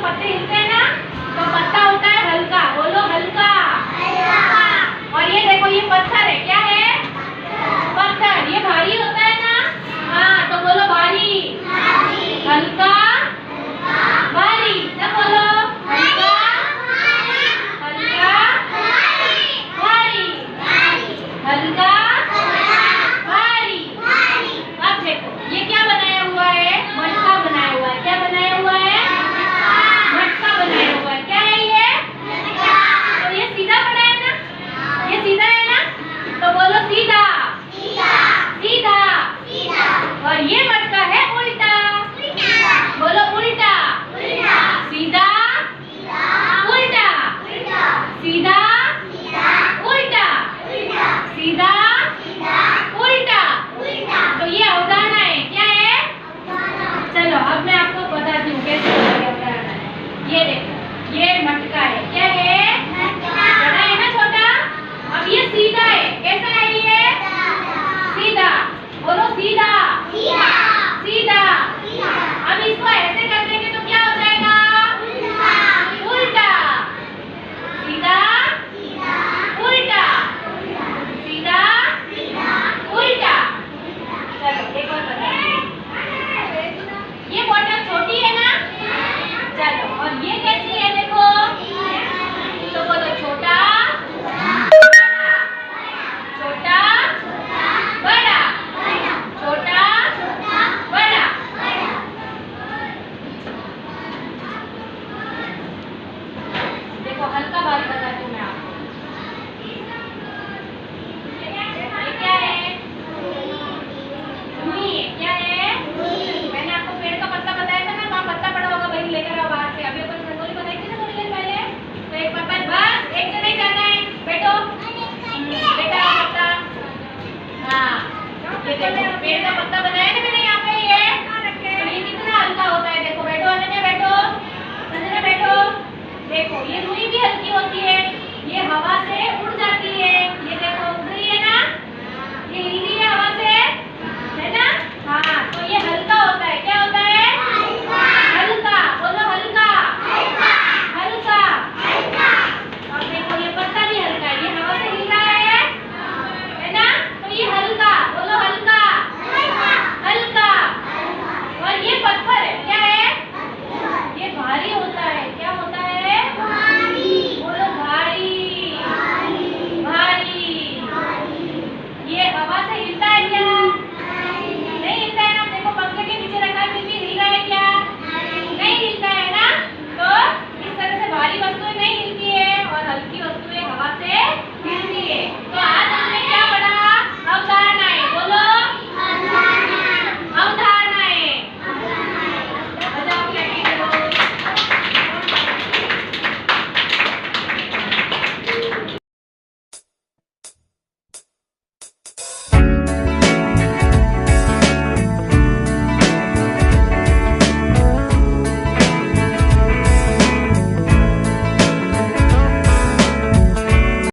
पत्ते हिलते हैं ना, तो पत्ता होता है हल्का। बोलो हल्का। और ये देखो ये पत्थर है, क्या है? पत्थर। ये भारी होता है ना, हाँ तो बोलो भारी। हल्का भारी, सब बोलो। हल्का हल्का भारी, हल्का भारी। अब देखो ये क्या बनाया हुआ है? मटका बनाया हुआ है। क्या बनाया हुआ है? मटका बनाया हुआ है। क्या है ये? तो ये सीधा बना है ना, ये सीधा है ना, तो बोलो सीधा। सीधा। और ये मटका है उल्टा। बोलो उल्टा। सीधा उल्टा। सीधा उल्टा। सीधा उल्टा। तो ये अवधारणा है। क्या है? चलो अब मैं आपको बताती हूँ कैसे अवधारणा है। ये देखो ये मटका है। क्या है? बड़ा है ना छोटा। अब ये सीधा है। कैसा है ये? सीधा। बोलो सीधा। सीधा। अब इसको ऐसे कर देंगे तो क्या हो जाएगा? उल्टा। सीधा उल्टा। सीधा उल्टा। चलो एक और बताइए। ये बॉटल छोटी है ना, चलो और ये कैसी है देखो, तो बोलो छोटा छोटा बड़ा, छोटा बड़ा। देखो हल्का भारी बता